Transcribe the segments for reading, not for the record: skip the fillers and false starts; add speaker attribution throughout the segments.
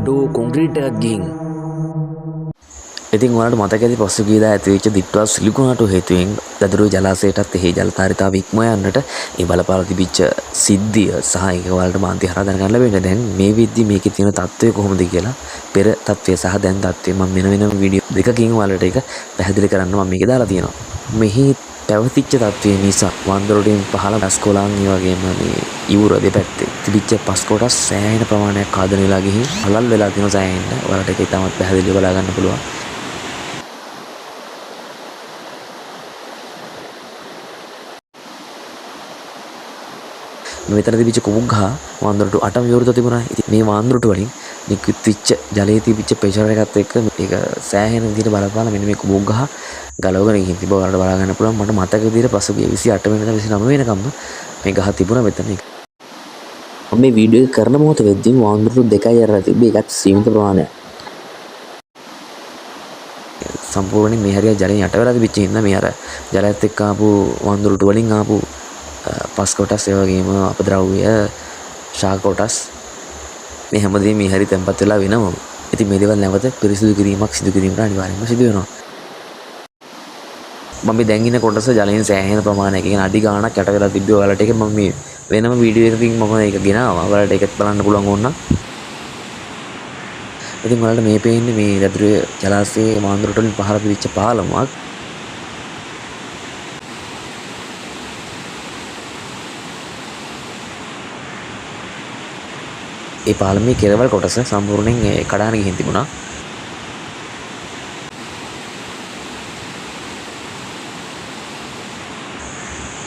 Speaker 1: අඩෝ කොන්ක්‍රීට් එකක් ගිහින්. ඉතින් ඔයාලට මතක ඇති පසුගියදා ඇතිවෙච්ච දිට්ටුවා සිලිකුණාටු හේතුවෙන් දදරුව ජලාශයටත් එහි ජලධාරිතාව ඉක්ම යන්නට ඒ බලපාලා තිබිච්ච සිද්ධිය සහ ඒක ඔයාලට මාධ්‍ය හරහා දැනගන්න ලැබෙන්නේ. දැන් මේ විද්දි මේකේ තියෙන තත්ත්වය කොහොමද කියලා පෙර තත්ත්වය සහ දැන් තත්ත්වය මම වෙන වීඩියෝ දෙකකින් ඔයාලට ඒක පැහැදිලි කරන්න මම මේක දාලා තියෙනවා. මෙහි පැවතිච්ච තත්ත්වය නිසා වන්දරොටින් පහළ පස්කොලන් ඒ වගේම මේ ඉවුර දෙපැත්තේ තිබිච්ච පස් කොටස් සෑහෙන ප්‍රමාණයක් ආදන වෙලා ගිහින් හලල් වෙලා තියෙනවා සෑහෙන්න. ඔයාලට ඒක ඉතාමත් පැහැදිලිව බලා ගන්න පුළුවන්. මෙතන තිබිච්ච කුමුක් ගහ වන්දරට 8 විවෘත තිබුණා. ඉතින් මේ වන්දරට වලින් නිකුත් වෙච්ච ජලයේ තිබිච්ච ප්‍රෙෂර් එකත් එක්ක මේක සෑහෙන විදිහට බලපාලා මෙන්න මේ කුමුක් ගහ ගලවගෙන ගිහින් තිබ්බ. ඔයාලට බලා ගන්න පුළුවන්. මට මතක විදිහට පසුගිය 28 වෙනිදා 29 වෙනිකම්ම මේ ගහ තිබුණා මෙතන. මම මේ වීඩියෝ එක කරන මොහොත වෙද්දී වන්දරට දෙකයි අරලා තිබ්බේ. ඒකත් සීමිත ප්‍රමාණයක්. සම්පූර්ණයෙන් මේ හරිය ජලයෙන් යට වෙලා තිබිච්ච හින්දා මේ අර ජලයත් එක්ක ආපු වන්දරට වලින් ආපු පස් කොටස් ඒ වගේම අපද්‍රව්‍ය ශාක කොටස් මේ හැමදේම මේ හරි තැම්පත් වෙලා වෙනවම. ඉතින් මේ දේවල් නැවත පිරිසිදු කිරීමක් සිදු කිරීමට අනිවාර්යයෙන්ම සිදු වෙනවා. මම මේ දැන් ඉන්න කොටස ජලයෙන් සෑහෙන ප්‍රමාණයක් කියන අඩි ගාණක් යට වෙලා තිබ්බේ. ඔයාලට ඒක මම මේ වෙනම වීඩියෝ එකකින් මම ඒක ගෙනාවා. ඔයාලට ඒකත් බලන්න පුළුවන් ඕන නම්. ඉතින් ඔයාලට මේ පේන්නේ මේ රැදුරේ ජලාශයේ මාන්දරට වලින් පහළ පිවිච්ච පාලමක්. ඒ පාලමේ කෙරවල් කොටස සම්පූර්ණයෙන් කඩාන ගිහින් තිබුණා.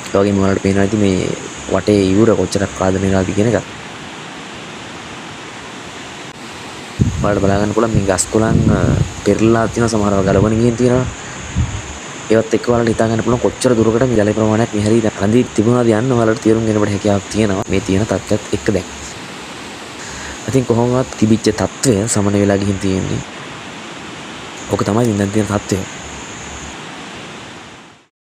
Speaker 1: ඒ වගේම ඔයාලට පේනවා ඉතින් මේ වටේ ඉවුර කොච්චරක් ආදන වෙලාද කියන එක. ඔයාලට බලා ගන්න පුළුවන් මේ ගස් කොළන් පෙරලා තියෙන සමහරව ගලවගෙන ගිහින් තියෙනවා. ඒවත් එක්ක ඔයාලට හිතා ගන්න පුළුවන් කොච්චර දුරකට මේ ජල ප්‍රමාණයක් මේ හරිය රැඳී තිබුණාද යන්න ඔයාලට තේරුම් ගන්නවට හැකියාවක් තියෙනවා මේ තියෙන තත්ත්වයක් එක්ක දැන්. ඉතින් කොහොමවත් තිබිච්ච තත්ත්වය සමන වෙලා ගිහින් තියෙන්නේ. ඔක තමයි ඉඳන් තියෙන තත්ත්වය.